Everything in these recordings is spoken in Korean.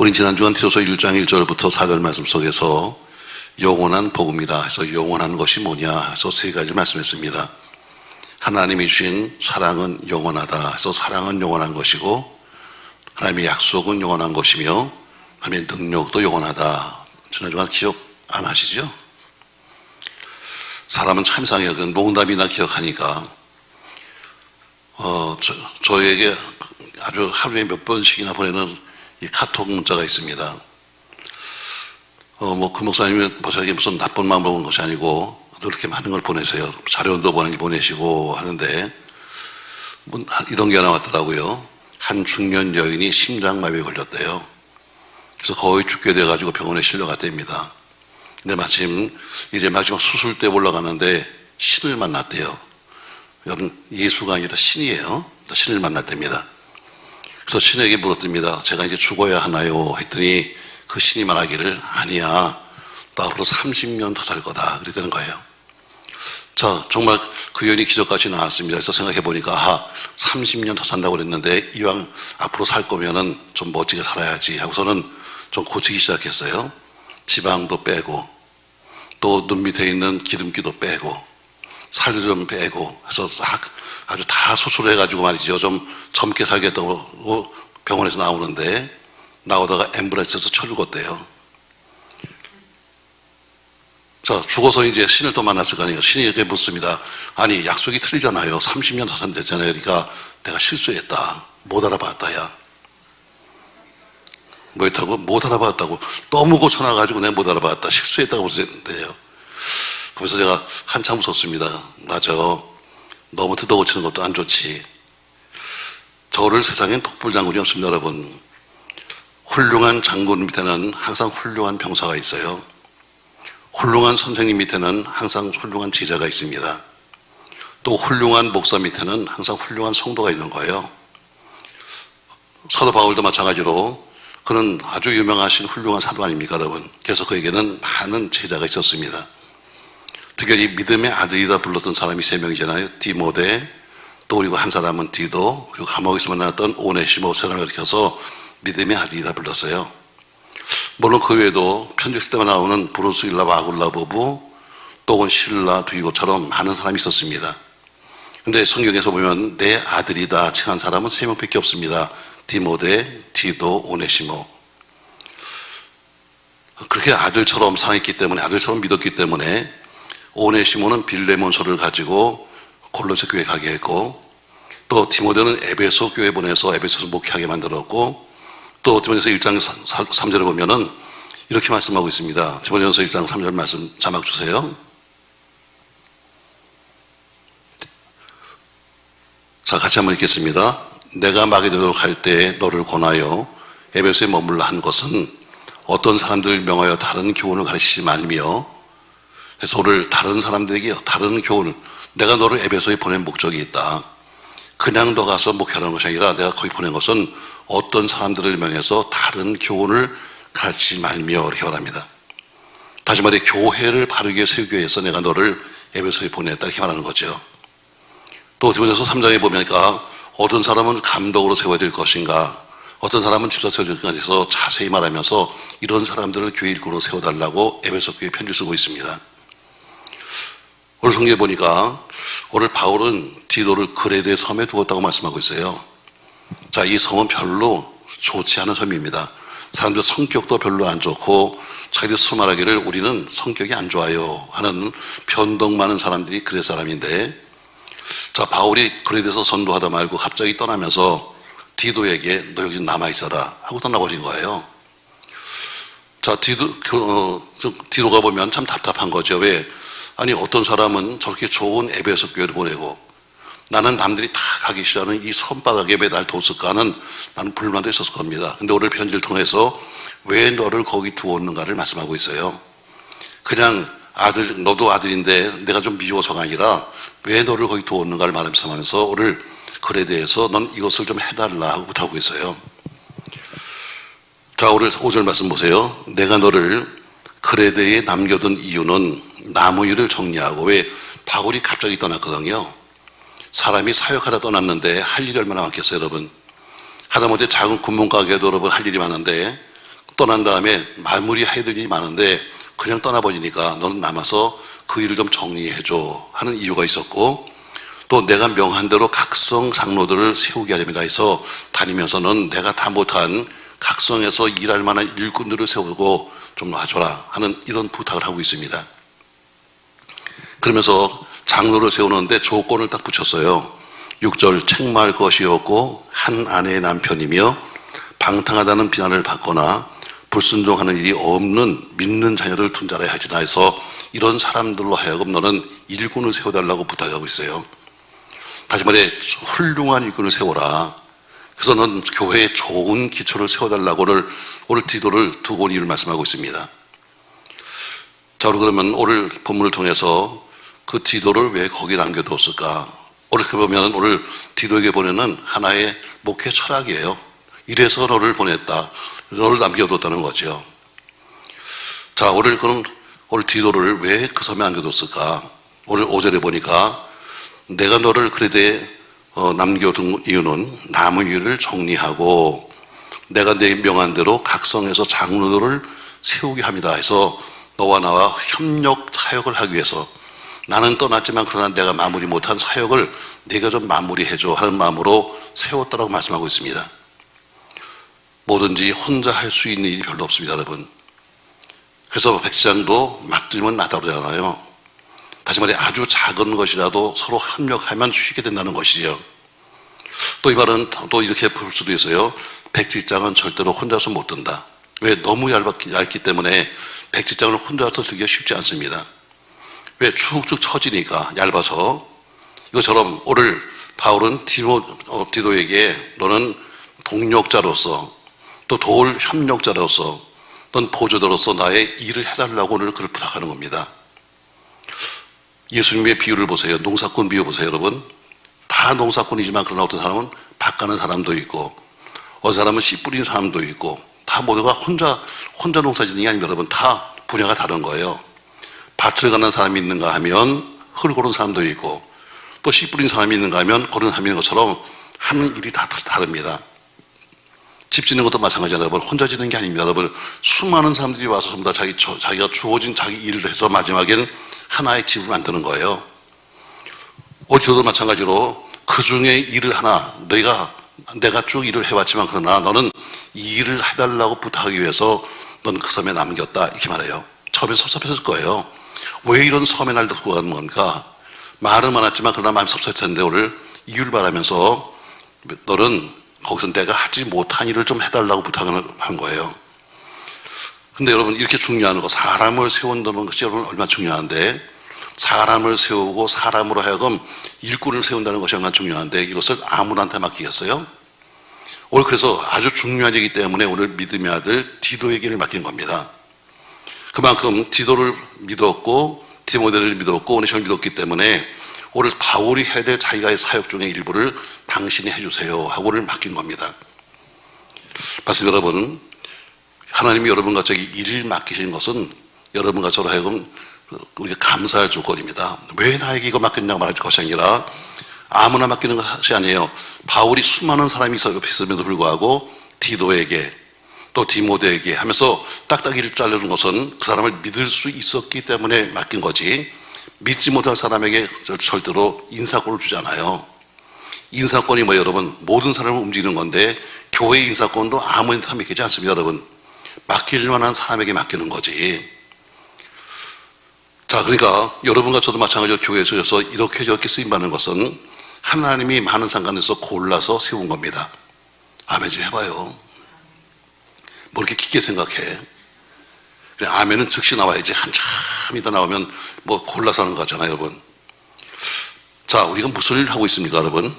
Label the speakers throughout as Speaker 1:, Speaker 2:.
Speaker 1: 우린 지난 주간 디도서 1장 1절부터 4절 말씀 속에서 영원한 복음이라 해서 영원한 것이 뭐냐 해서 세 가지 말씀했습니다. 하나님이 주신 사랑은 영원하다 해서 사랑은 영원한 것이고, 하나님의 약속은 영원한 것이며, 하나님의 능력도 영원하다. 지난 주간 기억 안 하시죠? 사람은 참 이상해요. 농담이나 기억하니까 저에게 아주 하루에 몇 번씩이나 보내는 이 카톡 문자가 있습니다. 그 목사님이 저에게 무슨 나쁜 마음 먹은 것이 아니고 그렇게 많은 걸 보내세요. 자료도 보내시고 하는데 이런 게 나왔더라고요. 한 중년 여인이 심장마비에 걸렸대요. 그래서 거의 죽게 돼가지고 병원에 실려갔답니다. 근데 마침 이제 마지막 수술 때 올라가는데 신을 만났대요. 여러분, 예수가 아니라 신이에요. 신을 만났답니다. 그래서 신에게 물었답니다. 제가 이제 죽어야 하나요? 했더니 그 신이 말하기를 아니야, 너 앞으로 30년 더 살 거다 그랬다는 거예요. 자, 정말 그 여인이 기적같이 나왔습니다. 그래서 생각해 보니까 30년 더 산다고 그랬는데 이왕 앞으로 살 거면은 좀 멋지게 살아야지 하고서는 좀 고치기 시작했어요. 지방도 빼고 또 눈 밑에 있는 기름기도 빼고 살도 좀 빼고 해서 아주 다 수술해가지고 말이죠. 좀 젊게 살겠다고 병원에서 나오는데 나오다가 앰뷸런스에서 쳐죽었대요. 자, 죽어서 이제 신을 또 만났을 거 아니에요. 신이 이렇게 묻습니다. 아니, 약속이 틀리잖아요. 30년 더 산댔잖아요. 그러니까 내가 실수했다. 못 알아봤다, 야. 뭐 했다고? 못 알아봤다고. 너무 고쳐놔가지고 내가 못 알아봤다. 실수했다고 그러는데요. 그래서 제가 한참 웃었습니다. 맞아. 너무 뜯어고치는 것도 안 좋지. 저를 세상엔 독불장군이 없습니다, 여러분. 훌륭한 장군 밑에는 항상 훌륭한 병사가 있어요. 훌륭한 선생님 밑에는 항상 훌륭한 제자가 있습니다. 또 훌륭한 목사 밑에는 항상 훌륭한 성도가 있는 거예요. 사도 바울도 마찬가지로 그는 아주 유명하신 훌륭한 사도 아닙니까, 여러분? 그래서 그에게는 많은 제자가 있었습니다. 특별히 믿음의 아들이다 불렀던 사람이 3명이잖아요. 디모데, 또 그리고 한 사람은 디도, 그리고 감옥에서 만났던 오네시모 세 사람을 일으켜서 믿음의 아들이다 불렀어요. 물론 그 외에도 편지 쓸 때만 나오는 브루스일라, 아굴라 부부, 또 실라, 두이고처럼 많은 사람이 있었습니다. 근데 성경에서 보면 내 아들이다 칭한 사람은 3명밖에 없습니다. 디모데, 디도, 오네시모. 그렇게 아들처럼 사랑했기 때문에, 아들처럼 믿었기 때문에 오네시모는 빌레몬서를 가지고 골로새 교회 가게 했고, 또 디모데는 에베소 교회 보내서 에베소에서 목회하게 만들었고, 또 디모데서 1장 3절에 보면은 이렇게 말씀하고 있습니다. 디모데전서 1장 3절 말씀 자막 주세요. 자, 같이 한번 읽겠습니다. 내가 마게도냐로 갈 때 너를 권하여 에베소에 머물라 한 것은 어떤 사람들을 명하여 다른 교훈을 가르치지 말며, 그래서 오늘 다른 사람들에게 다른 교훈을, 내가 너를 에베소에 보낸 목적이 있다. 그냥 너 가서 목회하는 것이 아니라 내가 거기 보낸 것은 어떤 사람들을 명해서 다른 교훈을 가르치지 말며 이렇게 말합니다. 다시 말해 교회를 바르게 세우기 위해서 내가 너를 에베소에 보냈다 이렇게 말하는 거죠. 또 디모데서 3장에 보니까 어떤 사람은 감독으로 세워야 될 것인가, 어떤 사람은 집사 세워야 될 것인가 해서 자세히 말하면서 이런 사람들을 교회 일꾼으로 세워달라고 에베소 교회에 편지를 쓰고 있습니다. 오늘 성경에 보니까 오늘 바울은 디도를 그레데 섬에 두었다고 말씀하고 있어요. 자, 이 섬은 별로 좋지 않은 섬입니다. 사람들 성격도 별로 안 좋고 자기들 스스로 말하기를 우리는 성격이 안 좋아요 하는 변덕 많은 사람들이 그레데 사람인데, 자, 바울이 그레데에서 전도하다 말고 갑자기 떠나면서 디도에게 너 여기 남아있어라 하고 떠나버린 거예요. 자, 디도가 보면 참 답답한 거죠. 왜? 아니, 어떤 사람은 저렇게 좋은 에베소 교회를 보내고 나는 남들이 다 가기 싫어하는 이 섬바닥에 왜 날 뒀을까 하는 나는 불만도 있었을 겁니다. 근데 오늘 편지를 통해서 왜 너를 거기 두었는가를 말씀하고 있어요. 그냥 아들, 너도 아들인데 내가 좀 미워서가 아니라 왜 너를 거기 두었는가를 말하면서 오늘 글에 대해서 넌 이것을 좀 해달라 하고 부탁하고 있어요. 자, 오늘 5절 말씀 보세요. 내가 너를 그레데에 남겨둔 이유는 나무 일을 정리하고, 왜? 바울이 갑자기 떠났거든요. 사람이 사역하다 떠났는데 할 일이 얼마나 많겠어요, 여러분. 하다못해 작은 군문가게도 여러분 할 일이 많은데 떠난 다음에 마무리해야 될 일이 많은데 그냥 떠나버리니까 너는 남아서 그 일을 좀 정리해줘 하는 이유가 있었고, 또 내가 명한 대로 각성 장로들을 세우게 하렵니다 해서 다니면서는 내가 다 못한 각성에서 일할 만한 일꾼들을 세우고 좀 놔줘라 하는 이런 부탁을 하고 있습니다. 그러면서 장로를 세우는데 조건을 딱 붙였어요. 6절, 책망할 것이 없고 한 아내의 남편이며 방탕하다는 비난을 받거나 불순종하는 일이 없는 믿는 자녀를 둔 자라 할지나 해서 이런 사람들로 하여금 너는 일꾼을 세워달라고 부탁하고 있어요. 다시 말해 훌륭한 일꾼을 세워라. 그래서 넌 교회에 좋은 기초를 세워달라고 오늘 디도를 두고 온 이유를 말씀하고 있습니다. 자, 그러면 오늘 본문을 통해서 그 디도를 왜 거기 남겨뒀을까? 오늘 보면 오늘 디도에게 보내는 하나의 목회 철학이에요. 이래서 너를 보냈다. 너를 남겨뒀다는 거죠. 자, 오늘 디도를 왜 그 섬에 남겨뒀을까? 오늘 5절에 보니까 내가 너를 그레데 남겨둔 이유는 남은 일을 정리하고 내가 내 명한 대로 각성해서 장로들을 세우게 합니다 해서 너와 나와 협력 사역을 하기 위해서 나는 떠났지만 그러나 내가 마무리 못한 사역을 네가 좀 마무리해줘 하는 마음으로 세웠다라고 말씀하고 있습니다. 뭐든지 혼자 할 수 있는 일이 별로 없습니다, 여러분. 그래서 백지장도 막들면 나다 그러잖아요. 다시 말해 아주 작은 것이라도 서로 협력하면 쉬게 된다는 것이죠. 또 이 말은 또 이렇게 볼 수도 있어요. 백지장은 절대로 혼자서 못 든다. 왜? 너무 얇기 때문에 백지장을 혼자서 들기가 쉽지 않습니다. 왜? 축축 처지니까 얇아서. 이것처럼 오늘 바울은 디도에게 너는 동력자로서 또 도울 협력자로서 넌 보조자로서 나의 일을 해달라고 오늘 그를 부탁하는 겁니다. 예수님의 비유를 보세요. 농사꾼 비유 보세요, 여러분. 다 농사꾼이지만 그러나 어떤 사람은 밭 가는 사람도 있고 어떤 사람은 씨 뿌리는 사람도 있고 다 모두가 혼자 농사 짓는 게 아닙니다, 여러분. 다 분야가 다른 거예요. 밭을 가는 사람이 있는가 하면 흙을 고르는 사람도 있고 또 씨 뿌리는 사람이 있는가 하면 고르는 사람이 있는 것처럼 하는 일이 다 다릅니다. 집 짓는 것도 마찬가지잖아요, 여러분. 혼자 짓는 게 아닙니다, 여러분. 수많은 사람들이 와서 전부 다 자기가 주어진 자기 일을 해서 마지막에는 하나의 집을 만드는 거예요. 어디서도 마찬가지로 그 중에 일을 하나 내가 쭉 일을 해왔지만 그러나 너는 이 일을 해달라고 부탁하기 위해서 너는 그 섬에 남겼다 이렇게 말해요. 처음에 섭섭했을 거예요. 왜 이런 섬에 날 두고 가는 겁니까? 말은 많았지만 그러나 마음이 섭섭했을 텐데 오늘 이유를 말하면서 너는 거기서 내가 하지 못한 일을 좀 해달라고 부탁한 거예요. 근데 여러분 이렇게 중요한 거 사람을 세운다는 것이 여러분 얼마나 중요한데 사람을 세우고 사람으로 하여금 일꾼을 세운다는 것이 얼마나 중요한데 이것을 아무나한테 맡기겠어요? 오늘 그래서 아주 중요한 얘기 때문에 오늘 믿음의 아들 디도에게 맡긴 겁니다. 그만큼 디도를 믿었고 디모데를 믿었고 오네시모를 믿었기 때문에 오늘 바울이 해야 될 자기가의 사역 중의 일부를 당신이 해주세요 하고 오늘 맡긴 겁니다. 봤습니다, 여러분. 하나님이 여러분과 저에게 일을 맡기신 것은 여러분과 저로 하여금 우리가 감사할 조건입니다. 왜 나에게 이거 맡겼냐고 말할 것이 아니라 아무나 맡기는 것이 아니에요. 바울이 수많은 사람이 있음에도 불구하고 디도에게 또 디모데에게 하면서 딱딱이를 잘라준 것은 그 사람을 믿을 수 있었기 때문에 맡긴 거지 믿지 못할 사람에게 절대로 인사권을 주잖아요. 인사권이 뭐 여러분 모든 사람을 움직이는 건데 교회 인사권도 아무한테 맡기지 않습니다, 여러분. 맡길 만한 사람에게 맡기는 거지. 자, 그러니까 여러분과 저도 마찬가지로 교회에서 이렇게 저렇게 쓰임받는 것은 하나님이 많은 상관에서 골라서 세운 겁니다. 아멘 좀 해봐요. 뭐 이렇게 깊게 생각해. 그래, 아멘은 즉시 나와야지. 한참 이따 나오면 뭐 골라서 하는 거잖아요, 여러분. 자, 우리가 무슨 일을 하고 있습니까, 여러분?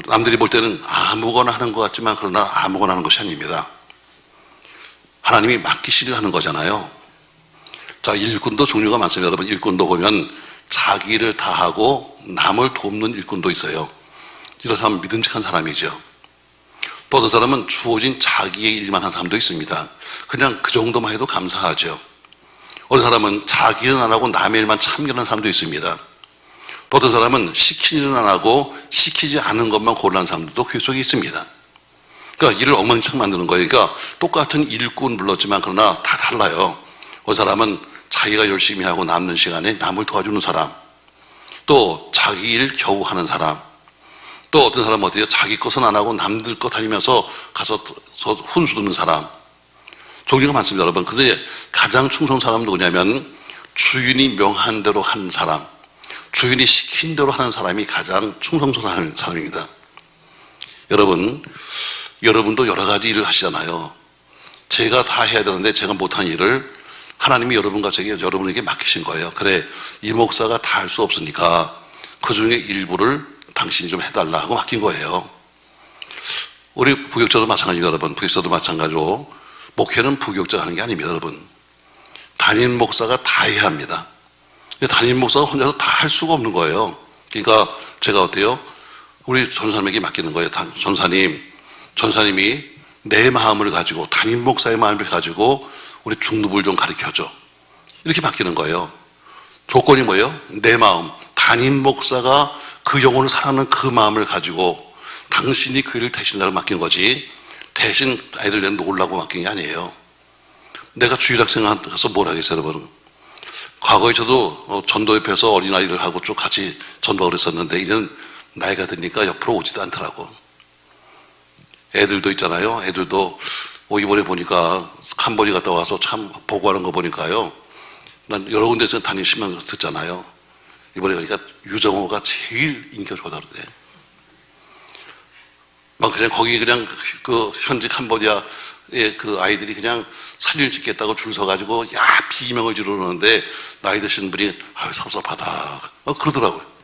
Speaker 1: 남들이 볼 때는 아무거나 하는 것 같지만 그러나 아무거나 하는 것이 아닙니다. 하나님이 맡기시를 하는 거잖아요. 자, 일꾼도 종류가 많습니다, 여러분. 일꾼도 보면 자기 일을 다 하고 남을 돕는 일꾼도 있어요. 이런 사람은 믿음직한 사람이죠. 또 어떤 사람은 주어진 자기의 일만 한 사람도 있습니다. 그냥 그 정도만 해도 감사하죠. 어떤 사람은 자기 일은 안 하고 남의 일만 참견하는 사람도 있습니다. 또 어떤 사람은 시키는 일은 안 하고 시키지 않은 것만 고르는 사람들도 교회 속에 있습니다. 그러니까 일을 엉망진창 만드는 거예요. 그러니까 똑같은 일꾼 불렀지만 그러나 다 달라요. 그 사람은 자기가 열심히 하고 남는 시간에 남을 도와주는 사람, 또 자기 일 겨우 하는 사람, 또 어떤 사람은 어때요? 자기 것은 안 하고 남들 것 다니면서 가서 훈수 두는 사람. 종류가 많습니다, 여러분. 근데 가장 충성 사람은 누구냐면 주인이 명한 대로 한 사람, 주인이 시킨 대로 하는 사람이 가장 충성스러운 사람입니다. 여러분도 여러 가지 일을 하시잖아요. 제가 다 해야 되는데 제가 못한 일을 하나님이 여러분에게 맡기신 거예요. 그래, 이 목사가 다 할 수 없으니까 그 중에 일부를 당신이 좀 해달라 하고 맡긴 거예요. 우리 부교육자도 마찬가지입니다, 여러분. 부교육자도 마찬가지로 목회는 부교육자가 하는 게 아닙니다, 여러분. 담임 목사가 다 해야 합니다. 담임 목사가 혼자서 다 할 수가 없는 거예요. 그러니까 제가 어때요? 우리 전사님에게 맡기는 거예요. 전사님이 내 마음을 가지고, 담임 목사의 마음을 가지고 우리 중도부를 좀 가르쳐줘. 이렇게 맡기는 거예요. 조건이 뭐예요? 내 마음. 담임 목사가 그 영혼을 사랑하는 그 마음을 가지고 당신이 그 일을 대신 나를 맡긴 거지, 대신 애들 내 놓으려고 맡긴 게 아니에요. 내가 주일학생 가서 뭘 하겠어요, 여러분. 과거에 저도 전도협회에서 어린아이들 하고 쭉 같이 전도를 했었는데 이제는 나이가 드니까 옆으로 오지도 않더라고. 애들도 있잖아요. 애들도 이번에 보니까 캄보디 갔다 와서 참 보고하는 거 보니까요. 난 여러 군데서 다니시면서 듣잖아요. 이번에 그러니까 유정호가 제일 인기가 좋다 그러대. 막 그냥 거기 그냥 그 현지 캄보디아의 그 아이들이 그냥 사진을 찍겠다고 줄 서가지고 비명을 지르는데 나이 드신 분이 섭섭하다 그러더라고요.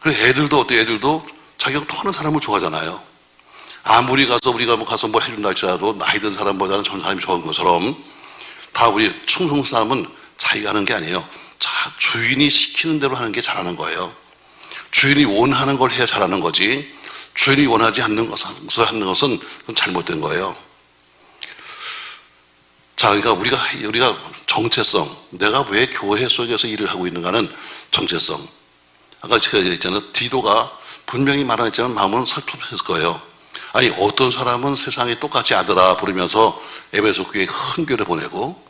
Speaker 1: 그래, 애들도 어때? 애들도 자기가 통하는 사람을 좋아하잖아요. 아무리 우리가 가서 뭘 해준다 할지라도 나이 든 사람보다는 전 사람이 좋은 것처럼 다 우리 충성 사람은 자기가 하는 게 아니에요. 주인이 시키는 대로 하는 게 잘하는 거예요. 주인이 원하는 걸 해야 잘하는 거지, 주인이 원하지 않는 것을 하는 것은 잘못된 거예요. 자, 그러니까 우리가 정체성, 내가 왜 교회 속에서 일을 하고 있는가는 정체성. 아까 제가 얘기했잖아요. 디도가 분명히 말하지만 마음은 설득했을 거예요. 아니, 어떤 사람은 세상에 똑같이 아들아 부르면서 에베소 교회에 큰 교회를 보내고,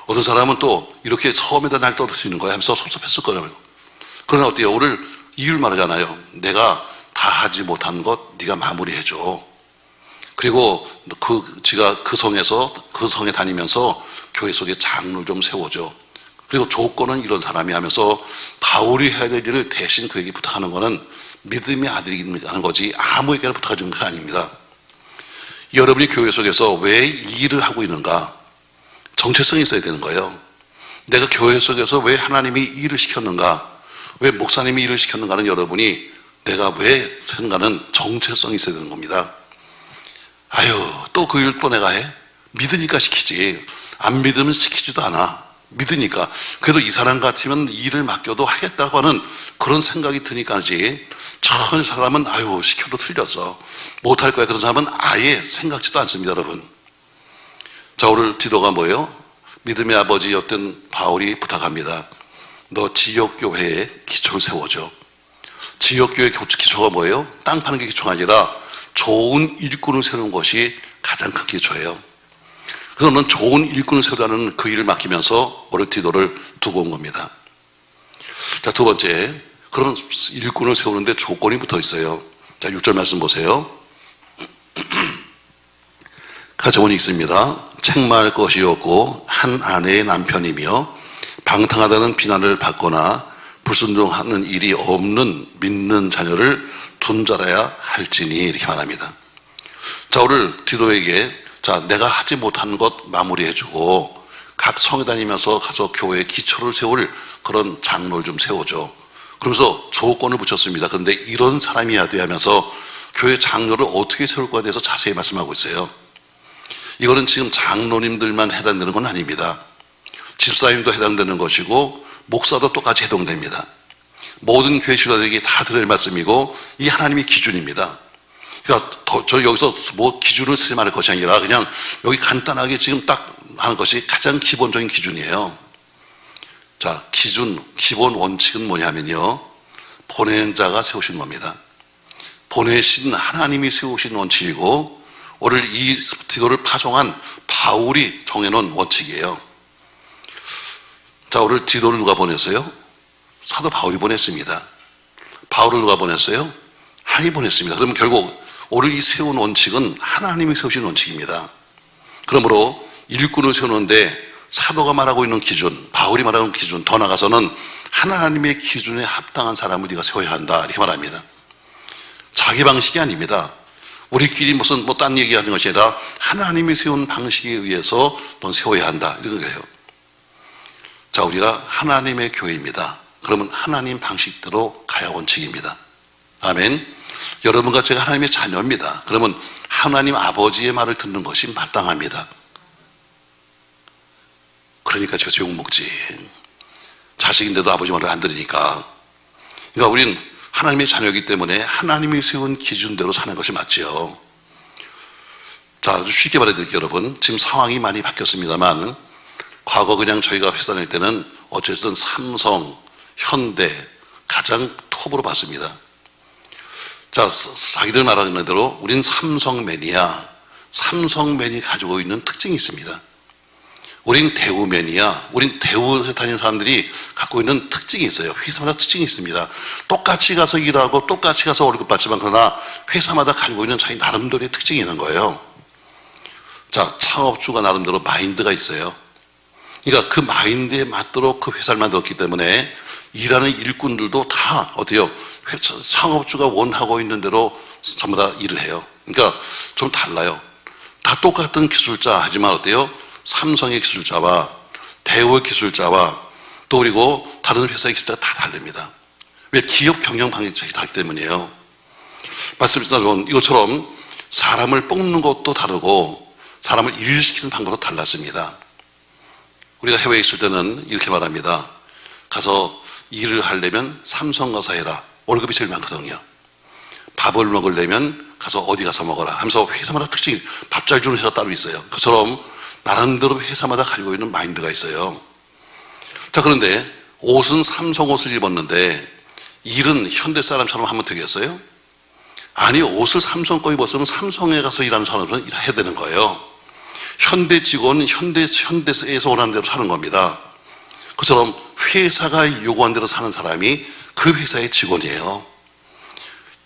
Speaker 1: 어떤 사람은 또 이렇게 섬에다 날 떨어뜨리는 거야 하면서 섭섭했을 거예요. 그러나 어때요? 오늘 이유를 말하잖아요. 내가 다 하지 못한 것 네가 마무리해줘. 그리고 지가 그 성에 다니면서 교회 속에 장로를 좀 세워줘. 그리고 조건은 이런 사람이 하면서 바울이 해야 될 일을 대신 그에게 부탁하는 거는 믿음의 아들이 하는 거지 아무에게나 부탁하는 거 아닙니다. 여러분이 교회 속에서 왜 이 일을 하고 있는가? 정체성이 있어야 되는 거예요. 내가 교회 속에서 왜 하나님이 이 일을 시켰는가? 왜 목사님이 일을 시켰는가는 여러분이 내가 왜 하는가는 정체성이 있어야 되는 겁니다. 또 그 일 또 내가 해? 믿으니까 시키지. 안 믿으면 시키지도 않아. 믿으니까. 그래도 이 사람 같으면 일을 맡겨도 하겠다고 하는 그런 생각이 드니까지. 저 사람은 시켜도 틀렸어, 못할 거야. 그런 사람은 아예 생각지도 않습니다, 여러분. 자, 오늘 디도가 뭐예요? 믿음의 아버지였던 바울이 부탁합니다. 너 지역교회에 기초를 세워줘. 지역교회 기초가 뭐예요? 땅 파는 게 기초가 아니라 좋은 일꾼을 세우는 것이 가장 큰 기초예요. 그래서 넌 좋은 일꾼을 세우라는 그 일을 맡기면서 오늘 디도를 두고 온 겁니다. 자, 두 번째, 그런 일꾼을 세우는데 조건이 붙어 있어요. 자, 6절 말씀 보세요. 가정원이 있습니다. 책망할 것이 없고 한 아내의 남편이며 방탕하다는 비난을 받거나 불순종하는 일이 없는 믿는 자녀를 둔 자라야 할지니, 이렇게 말합니다. 자, 오늘 디도에게 내가 하지 못한 것 마무리해주고 각 성에 다니면서 가서 교회에 기초를 세울 그런 장로를 좀 세워줘. 그러면서 조건을 붙였습니다. 그런데 이런 사람이어야 돼 하면서 교회 장로를 어떻게 세울 거에 대해서 자세히 말씀하고 있어요. 이거는 지금 장로님들만 해당되는 건 아닙니다. 집사님도 해당되는 것이고 목사도 똑같이 해당됩니다. 모든 교회 신도들에게 다 드릴 말씀이고 이 하나님의 기준입니다. 그러니까 저 여기서 뭐 기준을 쓰지 말을 것이 아니라 그냥 여기 간단하게 지금 딱 하는 것이 가장 기본적인 기준이에요. 자, 기본 원칙은 뭐냐면요, 보낸 자가 세우신 겁니다. 보내신 하나님이 세우신 원칙이고 오늘 이 디도를 파송한 바울이 정해놓은 원칙이에요. 자, 오늘 디도를 누가 보냈어요? 사도 바울이 보냈습니다. 바울을 누가 보냈어요? 하나님이 보냈습니다. 그러면 결국 오늘 이 세운 원칙은 하나님이 세우신 원칙입니다. 그러므로 일꾼을 세우는데 사도가 말하고 있는 기준, 바울이 말하는 기준, 더 나아가서는 하나님의 기준에 합당한 사람을 네가 세워야 한다, 이렇게 말합니다. 자기 방식이 아닙니다. 우리끼리 무슨 딴 얘기하는 것이 아니라 하나님이 세운 방식에 의해서 넌 세워야 한다, 이런 거예요. 자, 우리가 하나님의 교회입니다. 그러면 하나님 방식대로 가야 원칙입니다. 아멘. 여러분과 제가 하나님의 자녀입니다. 그러면 하나님 아버지의 말을 듣는 것이 마땅합니다. 그러니까 집에서 욕먹지. 자식인데도 아버지 말을 안 들으니까. 그러니까 우리는 하나님의 자녀이기 때문에 하나님이 세운 기준대로 사는 것이 맞죠. 자, 쉽게 말해드릴게요, 여러분. 지금 상황이 많이 바뀌었습니다만 과거 그냥 저희가 회사 다닐 때는 어쨌든 삼성, 현대 가장 톱으로 봤습니다. 자, 자기들 말하는 대로 우린 삼성맨이야. 삼성맨이 가지고 있는 특징이 있습니다. 우린 대우맨이야. 우린 대우에 다니는 사람들이 갖고 있는 특징이 있어요. 회사마다 특징이 있습니다. 똑같이 가서 일하고 똑같이 가서 월급 받지만 그러나 회사마다 가지고 있는 자기 나름대로의 특징이 있는 거예요. 자, 창업주가 나름대로 마인드가 있어요. 그러니까 그 마인드에 맞도록 그 회사를 만들었기 때문에 일하는 일꾼들도 다 어때요? 창업주가 원하고 있는 대로 전부 다 일을 해요. 그러니까 좀 달라요. 다 똑같은 기술자 하지만 어때요? 삼성의 기술자와 대우의 기술자와 또 그리고 다른 회사의 기술자가 다 다릅니다. 왜? 기업 경영 방식이 다르기 때문이에요. 말씀드린 이것처럼 사람을 뽑는 것도 다르고 사람을 일시키는 방법도 달랐습니다. 우리가 해외에 있을 때는 이렇게 말합니다. 가서 일을 하려면 삼성 가서 해라. 월급이 제일 많거든요. 밥을 먹으려면 가서 어디 가서 먹어라 하면서 회사마다 특징이, 밥 잘 주는 회사가 따로 있어요. 그처럼 나름대로 회사마다 가지고 있는 마인드가 있어요. 자, 그런데 옷은 삼성 옷을 입었는데 일은 현대 사람처럼 하면 되겠어요? 아니, 옷을 삼성 거 입었으면 삼성에 가서 일하는 사람은 일해야 되는 거예요. 현대 직원은 현대에서 원하는 대로 사는 겁니다. 그처럼 회사가 요구한 대로 사는 사람이 그 회사의 직원이에요.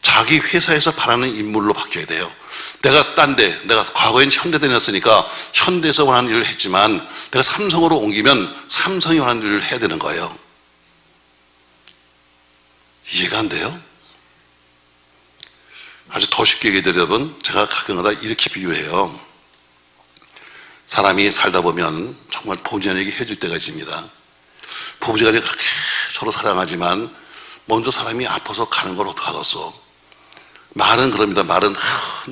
Speaker 1: 자기 회사에서 바라는 인물로 바뀌어야 돼요. 내가 내가 과거엔 현대 다녔으니까 현대에서 원하는 일을 했지만 내가 삼성으로 옮기면 삼성이 원하는 일을 해야 되는 거예요. 이해가 안 돼요? 아주 더 쉽게 얘기해드리면 제가 가끔가다 이렇게 비유해요. 사람이 살다 보면 정말 본전에게 해줄 때가 있습니다. 부부지간에 그렇게 서로 사랑하지만 먼저 사람이 아파서 가는 걸 어떡하겠어. 말은 그럽니다. 말은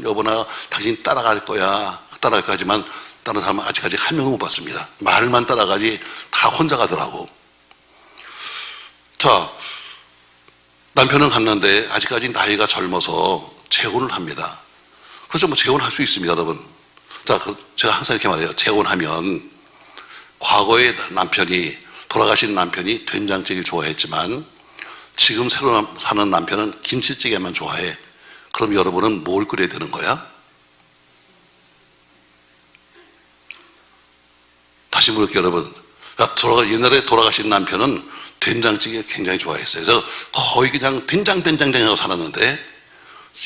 Speaker 1: 여보나 당신 따라갈 거야. 따라갈 거 하지만 다른 사람은 아직까지 한 명도 못 봤습니다. 말만 따라가지 다 혼자 가더라고. 자, 남편은 갔는데 아직까지 나이가 젊어서 재혼을 합니다. 그래서 뭐 재혼할 수 있습니다, 여러분. 자, 제가 항상 이렇게 말해요. 재혼하면 과거에 돌아가신 남편이 된장찌개를 좋아했지만 지금 새로 사는 남편은 김치찌개만 좋아해. 그럼 여러분은 뭘 끓여야 되는 거야? 다시 물을게요, 여러분. 옛날에 돌아가신 남편은 된장찌개 굉장히 좋아했어요. 그래서 거의 그냥 된장하고 살았는데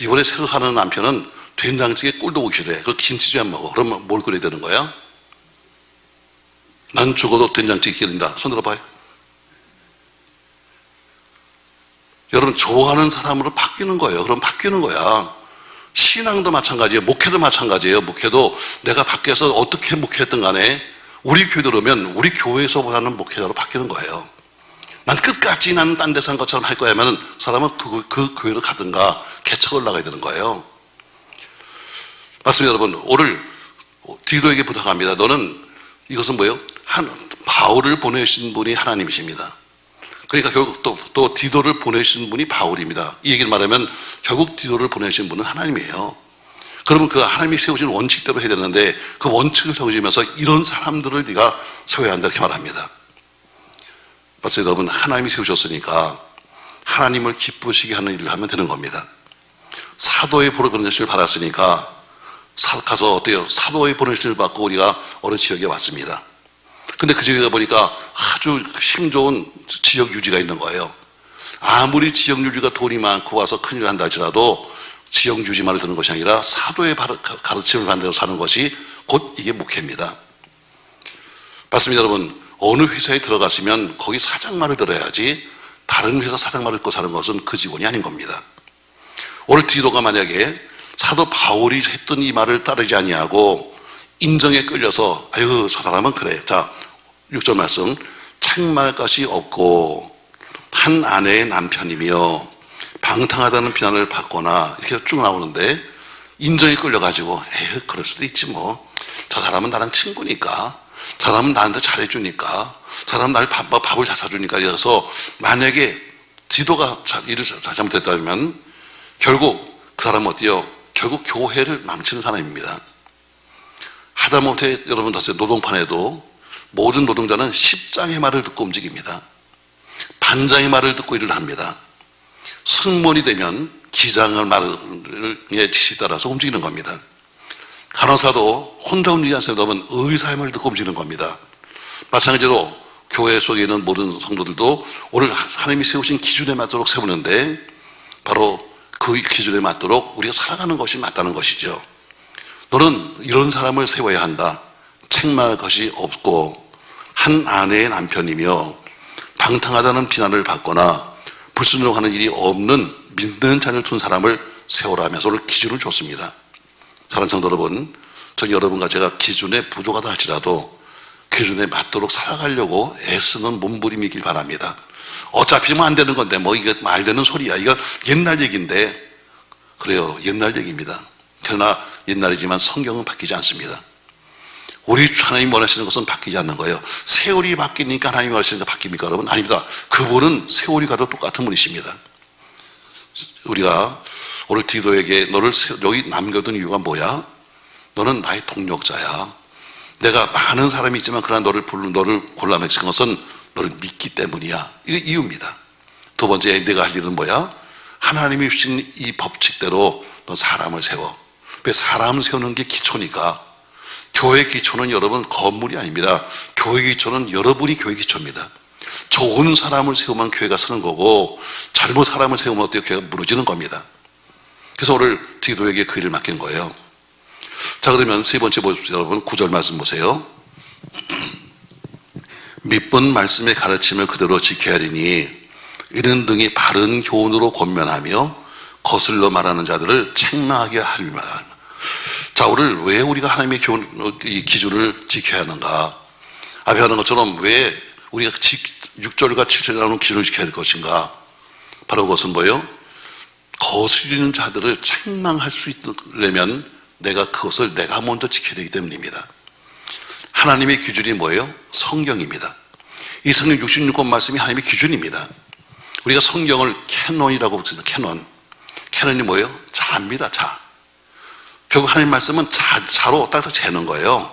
Speaker 1: 이번에 새로 사는 남편은 된장찌개 꼴도 보기 싫어해. 그리고 김치찌개 안 먹어. 그러면 뭘 끓여야 되는 거야? 난 죽어도 된장찌개 끓인다. 손 들어봐요. 여러분, 좋아하는 사람으로 바뀌는 거예요. 그럼 바뀌는 거야. 신앙도 마찬가지예요. 목회도 마찬가지예요. 목회도 내가 밖에서 어떻게 목회했든 간에 우리 교회 들어오면 우리 교회에서 원하는 목회자로 바뀌는 거예요. 난 끝까지 나는 딴 데서 한 것처럼 할 거야 하면 사람은 그 교회로 가든가 개척을 나가야 되는 거예요. 맞습니다, 여러분. 오늘 디도에게 부탁합니다. 너는 이것은 뭐예요? 바울을 보내신 분이 하나님이십니다. 그러니까 결국 또 디도를 보내신 분이 바울입니다. 이 얘기를 말하면 결국 디도를 보내신 분은 하나님이에요. 그러면 그 하나님이 세우신 원칙대로 해야 되는데 그 원칙을 세우시면서 이런 사람들을 네가 세워야 한다, 이렇게 말합니다. 맞습니다, 여러분. 하나님이 세우셨으니까 하나님을 기쁘시게 하는 일을 하면 되는 겁니다. 사도의 보내심을 받았으니까 가서 어때요? 사도의 보내심을 받고 우리가 어느 지역에 왔습니다. 근데 그 지역에 보니까 아주 힘 좋은 지역 유지가 있는 거예요. 아무리 지역 유지가 돈이 많고 와서 큰일 한다 할지라도 지역 유지만을 듣는 것이 아니라 사도의 가르침을 받는 대로 사는 것이 곧 이게 목회입니다. 맞습니다, 여러분. 어느 회사에 들어갔으면 거기 사장 말을 들어야지 다른 회사 사장 말을 듣고 사는 것은 그 직원이 아닌 겁니다. 오늘 디도가 만약에 사도 바울이 했던 이 말을 따르지 아니하고 인정에 끌려서 아유 저 사람은 그래. 자 6절 말씀 책망할 것이 없고 한 아내의 남편이며 방탕하다는 비난을 받거나 이렇게 쭉 나오는데 인정에 끌려가지고 에휴 그럴 수도 있지 뭐. 저 사람은 나랑 친구니까 저 사람은 나한테 잘해주니까 저 사람은 나를 밥을 잘 사주니까 이래서 만약에 디도가 일을 잘못했다면 결국 그 사람은 어때요? 결국 교회를 망치는 사람입니다. 하다못해 여러분 봤어요. 노동판에도 모든 노동자는 10장의 말을 듣고 움직입니다. 반장의 말을 듣고 일을 합니다. 승무원이 되면 기장의 말을 지시에 따라서 움직이는 겁니다. 간호사도 혼자 움직이지 않습니다. 의사의 말을 듣고 움직이는 겁니다. 마찬가지로 교회 속에 있는 모든 성도들도 오늘 하나님이 세우신 기준에 맞도록 세우는데 바로 그 기준에 맞도록 우리가 살아가는 것이 맞다는 것이죠. 너는 이런 사람을 세워야 한다. 책망할 것이 없고 한 아내의 남편이며 방탕하다는 비난을 받거나 불순종하는 일이 없는 믿는 자를 둔 사람을 세우라면서 오늘 기준을 줬습니다. 사랑하는 성도 여러분, 전 여러분과 제가 기준에 부족하다 할지라도 기준에 맞도록 살아가려고 애쓰는 몸부림이길 바랍니다. 어차피 뭐 안 되는 건데 뭐 이게 말 되는 소리야. 이거 옛날 얘기인데 그래요. 옛날 얘기입니다. 그러나 옛날이지만 성경은 바뀌지 않습니다. 우리 하나님 원하시는 것은 바뀌지 않는 거예요. 세월이 바뀌니까 하나님 원하시는 게 바뀝니까 여러분? 아닙니다. 그분은 세월이 가도 똑같은 분이십니다. 우리가 오늘 디도에게 너를 여기 남겨둔 이유가 뭐야? 너는 나의 동력자야. 내가 많은 사람이 있지만 그러나 너를 골라맺은 것은 너를 믿기 때문이야. 이게 이유입니다. 두 번째 내가 할 일은 뭐야? 하나님이 주신 이 법칙대로 너 사람을 세워. 왜 사람을 세우는 게 기초니까. 교회 기초는 여러분 건물이 아닙니다. 교회 기초는 여러분이 교회 기초입니다. 좋은 사람을 세우면 교회가 서는 거고 잘못 사람을 세우면 어때요? 교회가 무너지는 겁니다. 그래서 오늘 디도에게 그 일을 맡긴 거예요. 자 그러면 세 번째 보십시오. 여러분 9절 말씀 보세요. 믿본 말씀의 가르침을 그대로 지켜야 하리니 이는 등이 바른 교훈으로 권면하며 거슬러 말하는 자들을 책망하게 하리라. 자 오늘 왜 우리가 하나님의 교훈 이 기준을 지켜야 하는가? 앞에 하는 것처럼 왜 우리가 6절과 7절에 나오는 기준을 지켜야 될 것인가? 바로 그것은 뭐예요? 거스리는 자들을 책망할 수 있으려면 그것을 내가 먼저 지켜야 되기 때문입니다. 하나님의 기준이 뭐예요? 성경입니다. 이 성경 66권 말씀이 하나님의 기준입니다. 우리가 성경을 캐논이라고 부릅니다. 캐논이 뭐예요? 자입니다. 자. 결국 하나님 말씀은 자로 딱딱 재는 거예요.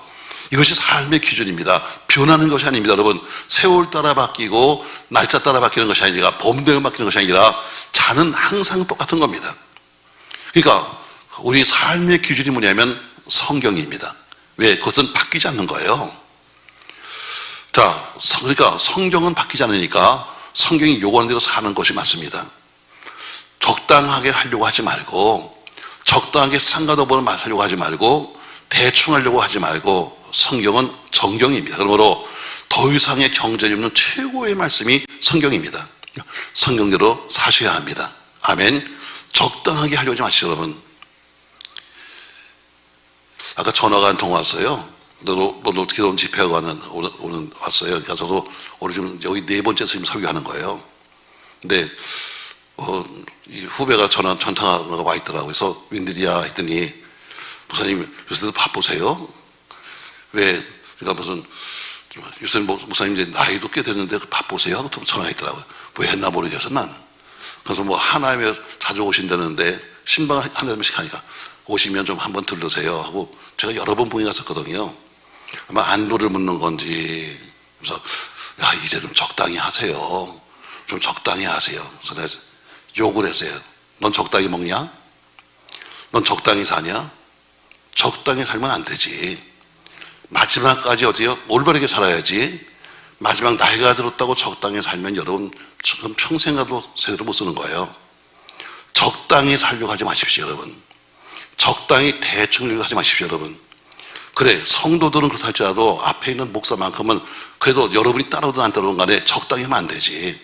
Speaker 1: 이것이 삶의 기준입니다. 변하는 것이 아닙니다. 여러분 세월 따라 바뀌고 날짜 따라 바뀌는 것이 아니라 범대로 바뀌는 것이 아니라 자는 항상 똑같은 겁니다. 그러니까 우리 삶의 기준이 뭐냐면 성경입니다. 왜? 그것은 바뀌지 않는 거예요. 자, 그러니까 성경은 바뀌지 않으니까 성경이 요구하는 대로 사는 것이 맞습니다. 적당하게 하려고 하지 말고 적당하게 상관없는 말 하려고 하지 말고 대충 하려고 하지 말고 성경은 정경입니다. 그러므로 더 이상의 경전이 없는 최고의 말씀이 성경입니다. 성경대로 사셔야 합니다. 아멘. 적당하게 하려고 하지 마시죠 여러분. 아까 전화가 한 통 왔어요. 너도 기도원 집회하고 왔어요. 그러니까 저도 오늘 지금 여기 네 번째 지금 설교하는 거예요. 근데 이 후배가 전화가 와 있더라고요. 그래서 웬일이야 했더니 목사님 요새도 바쁘세요? 왜? 그러니까 무슨 요새 목사님 이제 나이도 꽤 됐는데 바쁘세요? 하고 전화했더라고요. 왜 했나 모르겠어 나는. 그래서 뭐 하나님에 자주 오신다는데 신방을 한 달씩 하니까 오시면 좀 한번 들르세요 하고 제가 여러 번 보니 갔었거든요. 아마 안도를 묻는 건지. 그래서 야 이제 좀 적당히 하세요. 좀 적당히 하세요. 그래서 내가 욕을 했어요. 넌 적당히 먹냐? 넌 적당히 사냐? 적당히 살면 안 되지. 마지막까지 어디요? 올바르게 살아야지. 마지막 나이가 들었다고 적당히 살면 여러분 지금 평생 가도 제대로 못 쓰는 거예요. 적당히 살려고 하지 마십시오, 여러분. 적당히 대충 살려고 하지 마십시오, 여러분. 그래, 성도들은 그렇다 할지라도 앞에 있는 목사만큼은 그래도 여러분이 따라오든 안 따라오든 간에 적당히 하면 안 되지.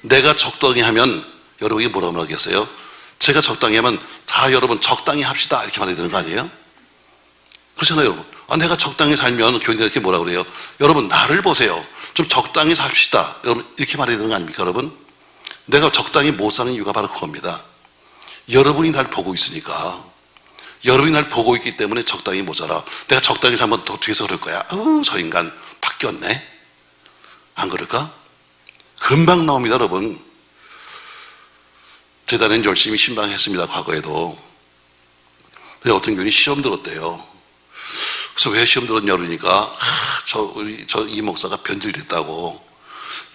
Speaker 1: 내가 적당히 하면 여러분이 뭐라고 하겠어요? 제가 적당히 하면 다 여러분 적당히 합시다 이렇게 말해야 되는 거 아니에요? 그렇잖아요, 여러분. 내가 적당히 살면 교인들 이렇게 뭐라 그래요? 여러분 나를 보세요. 좀 적당히 삽시다. 여러분 이렇게 말해야 되는 거 아닙니까, 여러분? 내가 적당히 못 사는 이유가 바로 그겁니다. 여러분이 날 보고 있으니까. 여러분이 날 보고 있기 때문에 적당히 못 살아. 내가 적당히 살면 더 뒤에서 그럴 거야. 저 인간 바뀌었네. 안 그럴까? 금방 나옵니다, 여러분. 재단엔 열심히 신방했습니다, 과거에도. 근데 어떤 교인이 시험 들었대요. 그래서 왜 시험 들었냐 그러니까 저 이 목사가 변질됐다고.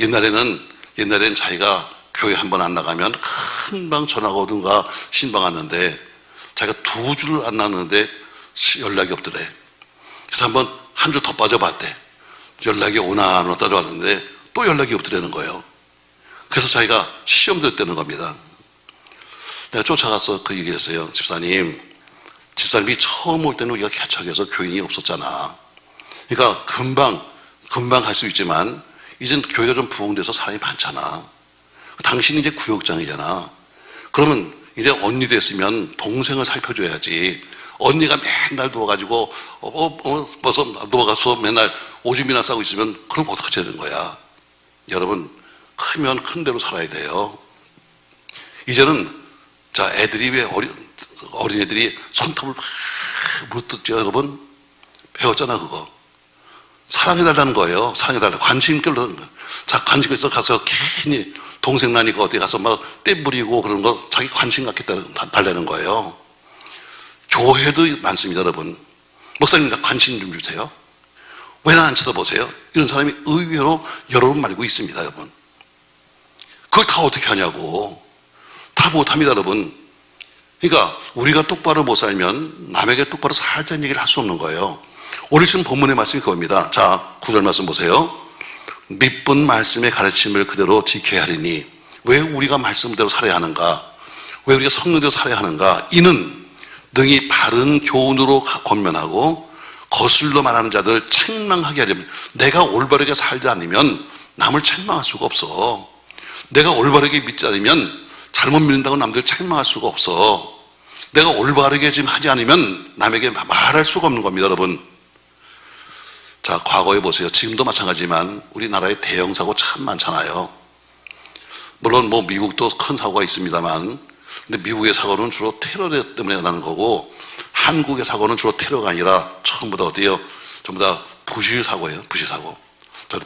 Speaker 1: 옛날에는 자기가 교회 한 번 안 나가면 금방 전화가 오든가 신방하는데 자기가 2주를 안 나갔는데 연락이 없더래. 그래서 한 주 더 빠져봤대. 연락이 오나 안 오나 따져봤는데 또 연락이 없더라는 거예요. 그래서 자기가 시험 들었다는 겁니다. 내가 쫓아가서 그 얘기를 했어요. 집사님이 처음 올 때는 우리가 개척해서 교인이 없었잖아. 그러니까 금방 할 수 있지만 이젠 교회가 좀 부흥돼서 사람이 많잖아. 당신이 이제 구역장이잖아. 그러면 이제 언니 됐으면 동생을 살펴줘야지. 언니가 맨날 누워가지고 누워가서 맨날 오줌이나 싸고 있으면 그럼 어떻게 되는 거야? 여러분 크면 큰 대로 살아야 돼요. 이제는 자 애들이 왜 어린애들이 손톱을 막 물어뜯죠, 여러분? 배웠잖아, 그거. 사랑해달라는 거예요. 사랑해달라. 관심 끌는 거. 자, 관심 끌어서 가서 괜히 동생 나니까 어디 가서 막 떼 부리고 그런 거 자기 관심 갖게 달라는 거예요. 교회도 많습니다, 여러분. 목사님, 나 관심 좀 주세요. 왜 나 안 쳐다보세요? 이런 사람이 의외로 여러분 말고 있습니다, 여러분. 그걸 다 어떻게 하냐고. 다 못합니다, 여러분. 그러니까 우리가 똑바로 못 살면 남에게 똑바로 살자는 얘기를 할 수 없는 거예요. 오늘 지금 본문의 말씀이 그겁니다. 자, 9절 말씀 보세요. 믿본 말씀의 가르침을 그대로 지켜야 하리니. 왜 우리가 말씀대로 살아야 하는가? 왜 우리가 성령대로 살아야 하는가? 이는 능히 바른 교훈으로 권면하고 거슬러 말하는 자들 책망하게 하려면. 내가 올바르게 살지 않으면 남을 책망할 수가 없어. 내가 올바르게 믿지 않으면 잘못 믿는다고 남들 책망할 수가 없어. 내가 올바르게 지금 하지 않으면 남에게 말할 수가 없는 겁니다, 여러분. 자, 과거에 보세요. 지금도 마찬가지지만 우리나라에 대형 사고 참 많잖아요. 물론 뭐 미국도 큰 사고가 있습니다만, 근데 미국의 사고는 주로 테러 때문에 나는 거고, 한국의 사고는 주로 테러가 아니라 전부 다 어디요? 전부 다 부실 사고예요. 부실 사고.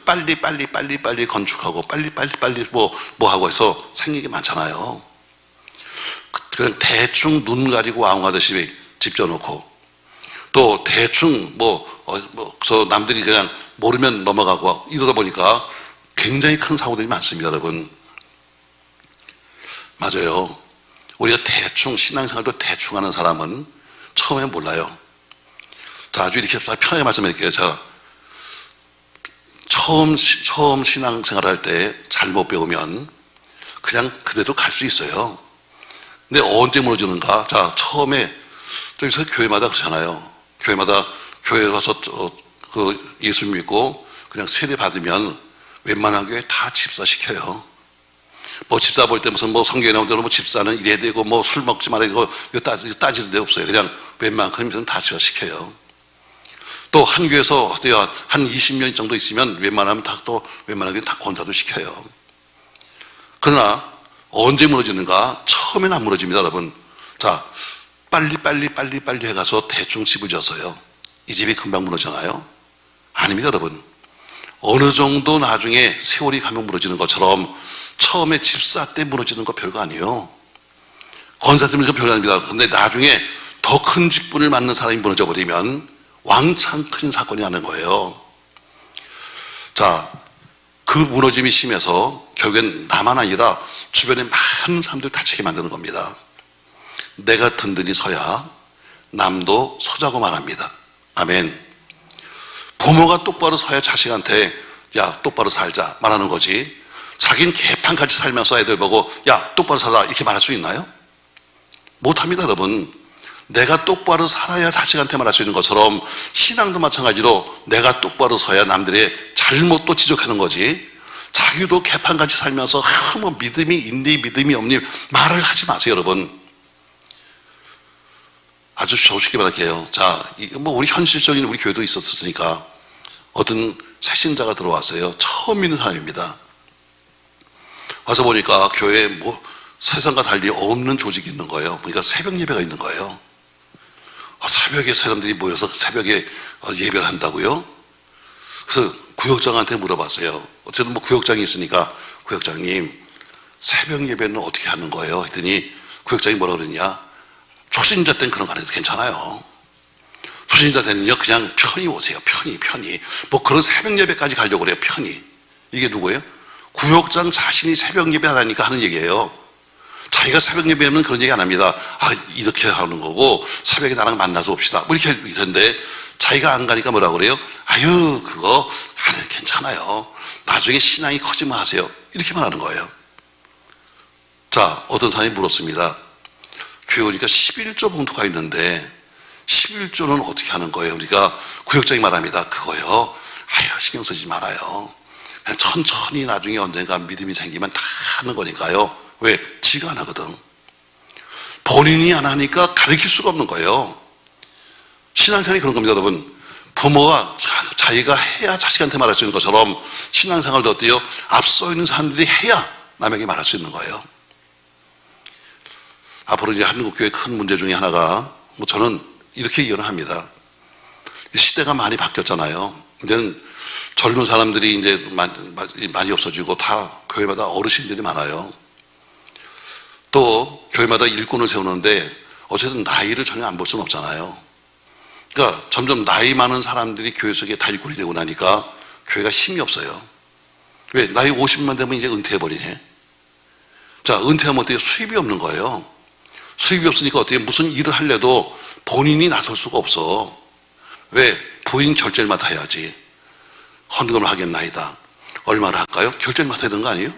Speaker 1: 빨리 건축하고 빨리 뭐 하고 해서 생긴 게 많잖아요. 그냥 대충 눈 가리고 아웅하듯이 집 져놓고, 또 대충 그래서 남들이 그냥 모르면 넘어가고 이러다 보니까 굉장히 큰 사고들이 많습니다, 여러분. 맞아요. 우리가 대충 신앙생활도 대충 하는 사람은 처음에 몰라요. 자, 아주 이렇게 편하게 말씀드릴게요. 자, 처음 신앙생활 할 때 잘못 배우면 그냥 그대로 갈 수 있어요. 근데 언제 무너지는가? 자, 처음에 저기서 교회마다 그렇잖아요. 교회마다 교회 가서 그 예수 믿고 그냥 세례 받으면 웬만한 교회 다 집사시켜요. 뭐 집사 볼 때 무슨 뭐 성경에 나온 대로 뭐 집사는 이래야 되고 뭐 술 먹지 말아야 되고 이거 따지는 데 없어요. 그냥 웬만큼 다 집사시켜요. 또 한 교회에서 한 20년 정도 있으면 웬만하면 웬만하게 다 권사도 시켜요. 그러나 언제 무너지는가? 처음엔 안 무너집니다, 여러분. 자, 빨리 해가서 대충 집을 졌어요. 이 집이 금방 무너지나요? 아닙니다, 여러분. 어느 정도 나중에 세월이 가면 무너지는 것처럼 처음에 집사 때 무너지는 거 별거 아니에요. 권사 때문에 별거 아닙니다. 근데 나중에 더 큰 직분을 맡는 사람이 무너져 버리면 왕창 큰 사건이 나는 거예요. 자, 그 무너짐이 심해서 결국엔 나만 아니라 주변에 많은 사람들 다치게 만드는 겁니다. 내가 든든히 서야 남도 서자고 말합니다. 아멘. 부모가 똑바로 서야 자식한테 야 똑바로 살자 말하는 거지, 자기는 개판같이 살면서 애들 보고 야 똑바로 살아 이렇게 말할 수 있나요? 못합니다. 여러분, 내가 똑바로 살아야 자식한테 말할 수 있는 것처럼 신앙도 마찬가지로 내가 똑바로 서야 남들의 잘못도 지적하는 거지, 자기도 개판같이 살면서 뭐 믿음이 있니 믿음이 없니 말을 하지 마세요. 여러분, 아주 조심히 말할게요. 자, 뭐 우리 현실적인 우리 교회도 있었으니까 어떤 새신자가 들어왔어요. 처음 믿는 사람입니다. 와서 보니까 교회에 뭐 세상과 달리 없는 조직이 있는 거예요. 그러니까 새벽 예배가 있는 거예요. 새벽에 사람들이 모여서 새벽에 예배를 한다고요? 그래서 구역장한테 물어봤어요. 어쨌든 뭐 구역장이 있으니까 구역장님 새벽 예배는 어떻게 하는 거예요? 했더니 구역장이 뭐라 그랬냐? 초신자 때는 그런 거 안 해도 괜찮아요. 초신자 때는요 그냥 편히 오세요. 편히 뭐 그런 새벽 예배까지 가려고 그래요. 편히. 이게 누구예요? 구역장 자신이 새벽 예배 하라니까 하는 얘기예요. 자기가 새벽 예배하면 그런 얘기 안 합니다. 아 이렇게 하는 거고 새벽에 나랑 만나서 옵시다 뭐 이렇게 하는데, 자기가 안 가니까 뭐라고 그래요? 아유 그거 안 해도 괜찮아요. 나중에 신앙이 커지면 하세요. 이렇게만 하는 거예요. 자, 어떤 사람이 물었습니다. 교회 오니까 11조 봉투가 있는데 11조는 어떻게 하는 거예요? 우리가 구역장이 말합니다. 그거요 아유 신경 쓰지 말아요. 그냥 천천히 나중에 언젠가 믿음이 생기면 다 하는 거니까요. 왜? 지가 안 하거든. 본인이 안 하니까 가르칠 수가 없는 거예요. 신앙생활이 그런 겁니다. 여러분, 부모가 자기가 해야 자식한테 말할 수 있는 것처럼 신앙생활도 어때요? 앞서 있는 사람들이 해야 남에게 말할 수 있는 거예요. 앞으로 이제 한국교회 큰 문제 중에 하나가 뭐 저는 이렇게 이해를 합니다. 시대가 많이 바뀌었잖아요. 이제는 젊은 사람들이 이제 많이 없어지고 다 교회마다 어르신들이 많아요. 또 교회마다 일꾼을 세우는데 어쨌든 나이를 전혀 안 볼 수는 없잖아요. 그러니까 점점 나이 많은 사람들이 교회 속에 다 일꾼이 되고 나니까 교회가 힘이 없어요. 왜? 나이 50만 되면 이제 은퇴해버리네. 자, 은퇴하면 어때요? 수입이 없는 거예요. 수입이 없으니까 어떻게 무슨 일을 하려도 본인이 나설 수가 없어. 왜? 부인 결제를 맡아야지. 헌금을 하겠나이다. 얼마를 할까요? 결제를 맡아야 되는 거 아니에요?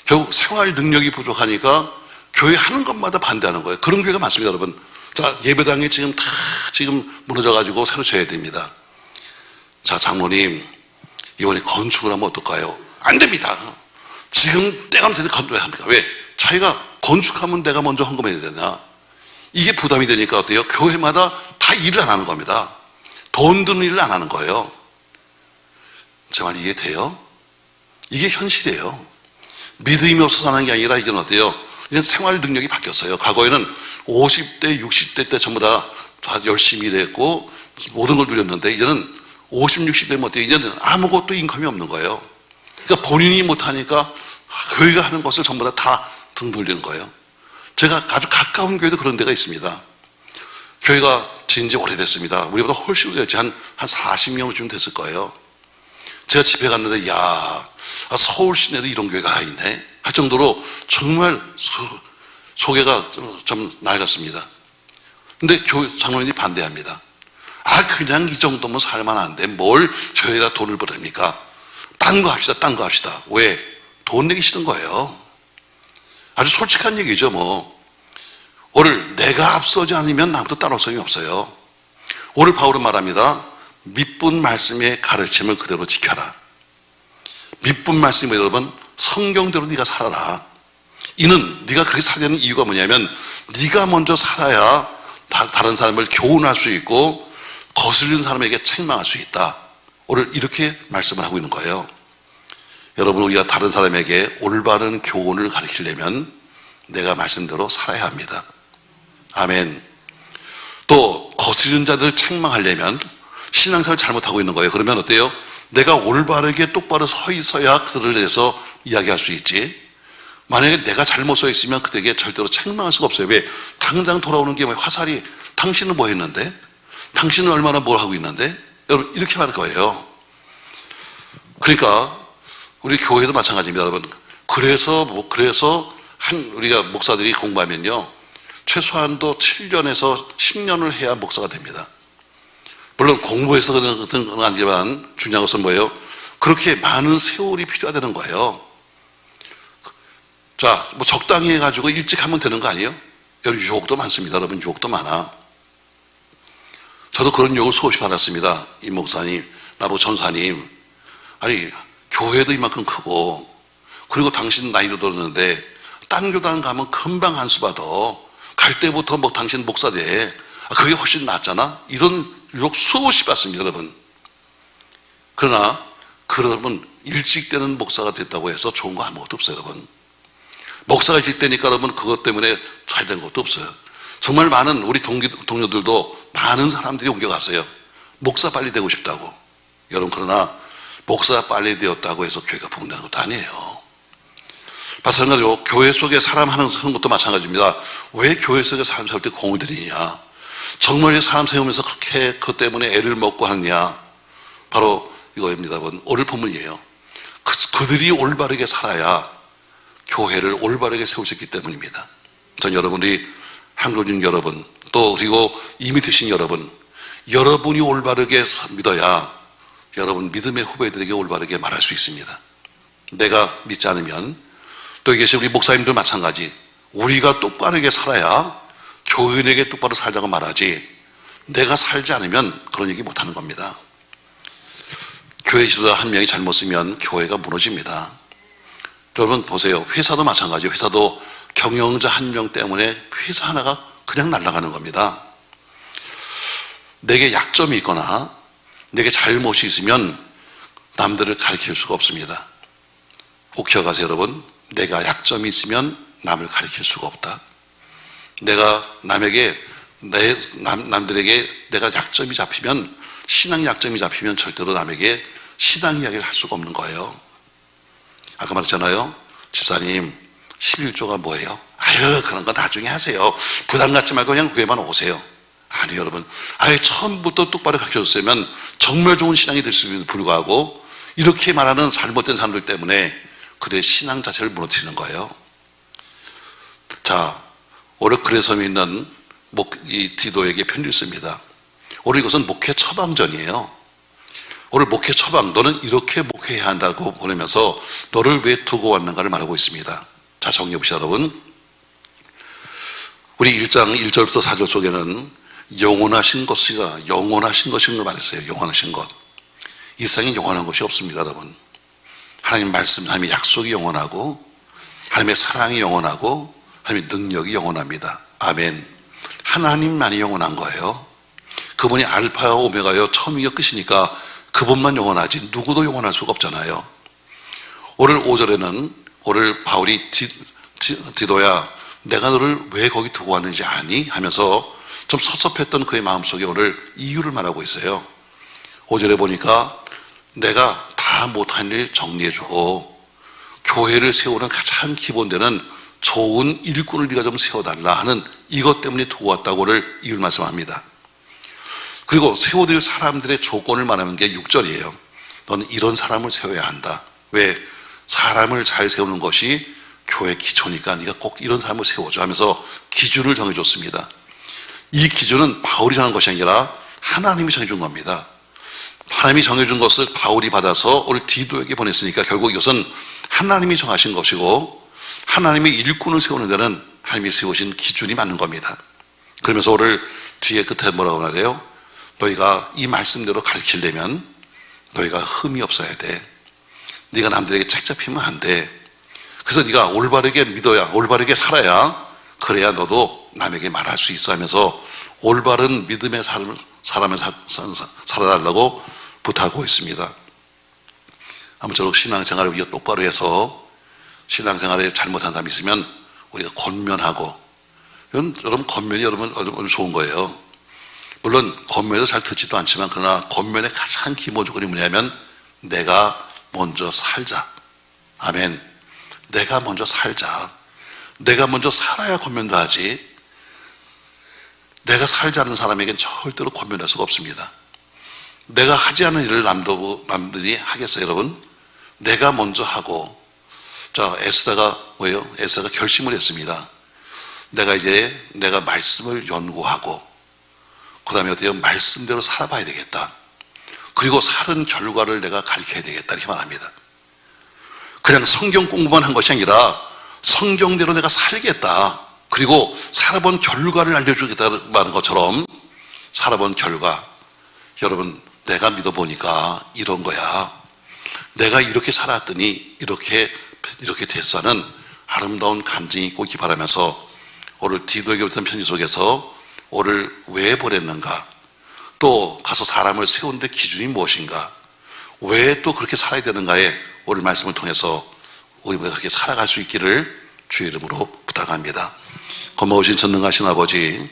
Speaker 1: 결국 생활 능력이 부족하니까 교회 하는 것마다 반대하는 거예요. 그런 교회가 많습니다, 여러분. 자, 예배당이 지금 다 무너져가지고 새로 쳐야 됩니다. 자, 장로님, 이번에 건축을 하면 어떨까요? 안 됩니다. 지금 때가 되는데 건축해야 합니까? 왜? 자기가 건축하면 내가 먼저 헌금해야 되나? 이게 부담이 되니까 어때요? 교회마다 다 일을 안 하는 겁니다. 돈 드는 일을 안 하는 거예요. 제 말 이해돼요? 이게 현실이에요. 믿음이 없어서 하는 게 아니라 이제는 어때요? 이제 생활 능력이 바뀌었어요. 과거에는 50대, 60대 때 전부 다 열심히 일했고 모든 걸 누렸는데 이제는 50, 60대면 어때요? 이제는 아무것도 인컴이 없는 거예요. 그러니까 본인이 못하니까 교회가 하는 것을 전부 다 등 돌리는 거예요. 제가 아주 가까운 교회도 그런 데가 있습니다. 교회가 지은 지 오래됐습니다. 우리보다 훨씬 오래됐지. 한 40년쯤 됐을 거예요. 제가 집에 갔는데 야, 서울 시내도 이런 교회가 있네 할 정도로 정말 소개가 좀 낡았습니다. 근데 교회 장로님이 반대합니다. 아 그냥 이 정도면 살만한데 뭘 교회에다 돈을 버립니까? 딴 거 합시다. 딴 거 합시다. 왜? 돈 내기 싫은 거예요. 아주 솔직한 얘기죠. 뭐 오늘 내가 앞서지 않으면 아무도 따라올 사람이 없어요. 오늘 바울은 말합니다. 밑분 말씀의 가르침을 그대로 지켜라. 밑분 말씀이 여러분 성경대로 네가 살아라. 이는 네가 그렇게 살아야 되는 이유가 뭐냐면 네가 먼저 살아야 다른 사람을 교훈할 수 있고 거슬리는 사람에게 책망할 수 있다. 오늘 이렇게 말씀을 하고 있는 거예요. 여러분, 우리가 다른 사람에게 올바른 교훈을 가르치려면 내가 말씀대로 살아야 합니다. 아멘. 또 거스르는 자들을 책망하려면 신앙생활을 잘못하고 있는 거예요. 그러면 어때요? 내가 올바르게 똑바로 서 있어야 그들을 대해서 이야기할 수 있지. 만약에 내가 잘못 서 있으면 그들에게 절대로 책망할 수가 없어요. 왜? 당장 돌아오는 게 화살이 당신은 뭐 했는데? 당신은 얼마나 뭘 하고 있는데? 여러분 이렇게 말할 거예요. 그러니까 우리 교회도 마찬가지입니다, 여러분. 그래서 우리가 목사들이 공부하면요, 최소한도 7년에서 10년을 해야 목사가 됩니다. 물론 공부해서 그런 건 아니지만 중요한 것은 뭐예요? 그렇게 많은 세월이 필요하다는 거예요. 자, 뭐 적당히 해가지고 일찍 하면 되는 거 아니에요? 여러분 유혹도 많습니다. 여러분 유혹도 많아. 저도 그런 유혹을 수없이 받았습니다. 이 목사님, 나보고 전사님, 아니 교회도 이만큼 크고 그리고 당신 나이도 들었는데 딴 교단 가면 금방 한 수 받아. 갈 때부터 뭐 당신 목사 돼. 그게 훨씬 낫잖아. 이런 유혹 수없이 받습니다, 여러분. 그러나 그러면 일찍 되는 목사가 됐다고 해서 좋은 거 아무것도 없어요, 여러분. 목사가 일찍 되니까 여러분 그것 때문에 잘 된 것도 없어요. 정말 많은 우리 동료들도 많은 사람들이 옮겨갔어요. 목사 빨리 되고 싶다고. 여러분 그러나 목사가 빨리 되었다고 해서 교회가 부흥되는 것도 아니에요. 마찬가지로 교회 속에 사람 하는 것도 마찬가지입니다. 왜 교회 속에 사람 세울 때 공을 들이냐? 정말 사람 세우면서 그렇게 그것 때문에 애를 먹고 하느냐? 바로 이거입니다. 오늘 본문이에요. 그들이 올바르게 살아야 교회를 올바르게 세울 수 있기 때문입니다. 전 여러분들이 한국인 여러분 또 그리고 이미 되신 여러분이 올바르게 믿어야 여러분 믿음의 후배들에게 올바르게 말할 수 있습니다. 내가 믿지 않으면 또 여기 계신 우리 목사님들 마찬가지 우리가 똑바르게 살아야 교인에게 똑바로 살자고 말하지 내가 살지 않으면 그런 얘기 못하는 겁니다. 교회 지도자 한 명이 잘못 쓰면 교회가 무너집니다. 여러분 보세요. 회사도 마찬가지예요. 회사도 경영자 한 명 때문에 회사 하나가 그냥 날아가는 겁니다. 내게 약점이 있거나 내게 잘못이 있으면 남들을 가르칠 수가 없습니다. 꼭 기억하세요, 여러분. 내가 약점이 있으면 남을 가르칠 수가 없다. 내가 남들에게 내가 약점이 잡히면 신앙 약점이 잡히면 절대로 남에게 신앙 이야기를 할 수가 없는 거예요. 아까 말했잖아요. 집사님 11조가 뭐예요? 아유 그런 거 나중에 하세요. 부담 갖지 말고 그냥 교회만 오세요. 아니 여러분 아예 처음부터 똑바로 가르쳐줬으면 정말 좋은 신앙이 될 수도 불구하고 이렇게 말하는 잘못된 사람들 때문에 그들의 신앙 자체를 무너뜨리는 거예요. 자, 오늘 그래서 믿는 이 디도에게 편지를 씁니다. 오늘 이것은 목회 처방전이에요. 오늘 목회 처방, 너는 이렇게 목회해야 한다고 보내면서 너를 왜 두고 왔는가를 말하고 있습니다. 자, 정리해 보시죠, 여러분. 우리 1장 1절부터 4절 속에는 영원하신 것이다. 영원하신 것인 걸 말했어요. 영원하신 것. 이 세상에 영원한 것이 없습니다, 여러분. 하나님 말씀, 하나님의 약속이 영원하고 하나님의 사랑이 영원하고 하나님의 능력이 영원합니다. 아멘. 하나님만이 영원한 거예요. 그분이 알파와 오메가요 처음이요 끝이니까 그분만 영원하지 누구도 영원할 수가 없잖아요. 오늘 5절에는 오늘 바울이 디도야 내가 너를 왜 거기 두고 왔는지 아니? 하면서 좀 섭섭했던 그의 마음속에 오늘 이유를 말하고 있어요. 5절에 보니까 내가 다 못한 일 정리해주고 교회를 세우는 가장 기본되는 좋은 일꾼을 네가 좀 세워달라 하는 이것 때문에 두고 왔다고를 이유를 말씀합니다. 그리고 세워질 사람들의 조건을 말하는 게 6절이에요. 너는 이런 사람을 세워야 한다. 왜? 사람을 잘 세우는 것이 교회 기초니까 네가 꼭 이런 사람을 세워줘 하면서 기준을 정해줬습니다. 이 기준은 바울이 정한 것이 아니라 하나님이 정해준 겁니다. 하나님이 정해준 것을 바울이 받아서 오늘 디도에게 보냈으니까 결국 이것은 하나님이 정하신 것이고 하나님의 일꾼을 세우는 데는 하나님이 세우신 기준이 맞는 겁니다. 그러면서 오늘 뒤에 끝에 뭐라고 말해요? 너희가 이 말씀대로 가르치려면 너희가 흠이 없어야 돼. 네가 남들에게 책 잡히면 안 돼. 그래서 네가 올바르게 믿어야 올바르게 살아야 그래야 너도 남에게 말할 수 있어 하면서 올바른 믿음의 사람을 살아달라고 부탁하고 있습니다. 아무쪼록 신앙생활을 우리가 똑바로 해서 신앙생활에 잘못한 사람이 있으면 우리가 권면하고 여러분 권면이 여러분 좋은 거예요. 물론 권면도 잘 듣지도 않지만 그러나 권면의 가장 기본 조건이 뭐냐면 내가 먼저 살자. 아멘. 내가 먼저 살자. 내가 먼저 살아야 권면도 하지. 내가 살지 않는 사람에겐 절대로 권면할 수가 없습니다. 내가 하지 않는 일을 남들이 하겠어요, 여러분? 내가 먼저 하고. 자, 에스더가 뭐예요? 에스더가 결심을 했습니다. 내가 말씀을 연구하고 그 다음에 어때요? 말씀대로 살아봐야 되겠다. 그리고 사는 결과를 내가 가르쳐야 되겠다 이렇게 말합니다. 그냥 성경 공부만 한 것이 아니라 성경대로 내가 살겠다. 그리고 살아본 결과를 알려주겠다는 것처럼 살아본 결과, 여러분 내가 믿어보니까 이런 거야. 내가 이렇게 살았더니 이렇게 됐어 하는 아름다운 간증이 있기 바라면서 오늘 디도에게 보낸 편지 속에서 오늘 왜 보냈는가, 또 가서 사람을 세우는데 기준이 무엇인가, 왜 또 그렇게 살아야 되는가에 오늘 말씀을 통해서 우리가 그렇게 살아갈 수 있기를 주의 이름으로 부탁합니다. 고마우신 전능하신 아버지,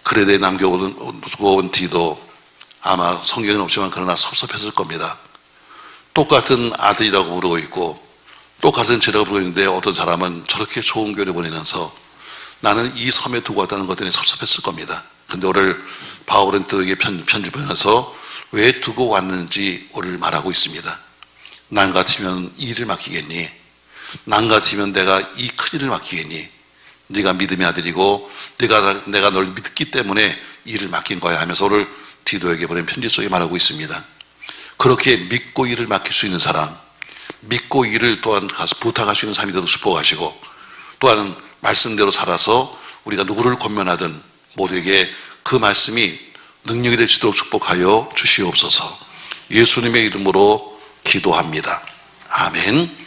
Speaker 1: 그레데에 남겨온 디도 아마 성경은 없지만 그러나 섭섭했을 겁니다. 똑같은 아들이라고 부르고 있고 똑같은 제자가 부르고 있는데 어떤 사람은 저렇게 좋은 교회를 보내면서 나는 이 섬에 두고 왔다는 것 때문에 섭섭했을 겁니다. 근데 오늘 바울은 그에게 편지를 보내서 왜 두고 왔는지 오늘 말하고 있습니다. 난 같으면 이 일을 맡기겠니? 난 같으면 내가 이 큰 일을 맡기겠니? 네가 믿음의 아들이고 내가 널 믿기 때문에 이 일을 맡긴 거야 하면서 오늘 디도에게 보낸 편지 속에 말하고 있습니다. 그렇게 믿고 일을 맡길 수 있는 사람, 믿고 일을 또한 가서 부탁할 수 있는 사람이 되도록 축복하시고, 또한 말씀대로 살아서 우리가 누구를 권면하든 모두에게 그 말씀이 능력이 될 수 있도록 축복하여 주시옵소서. 예수님의 이름으로 기도합니다. 아멘.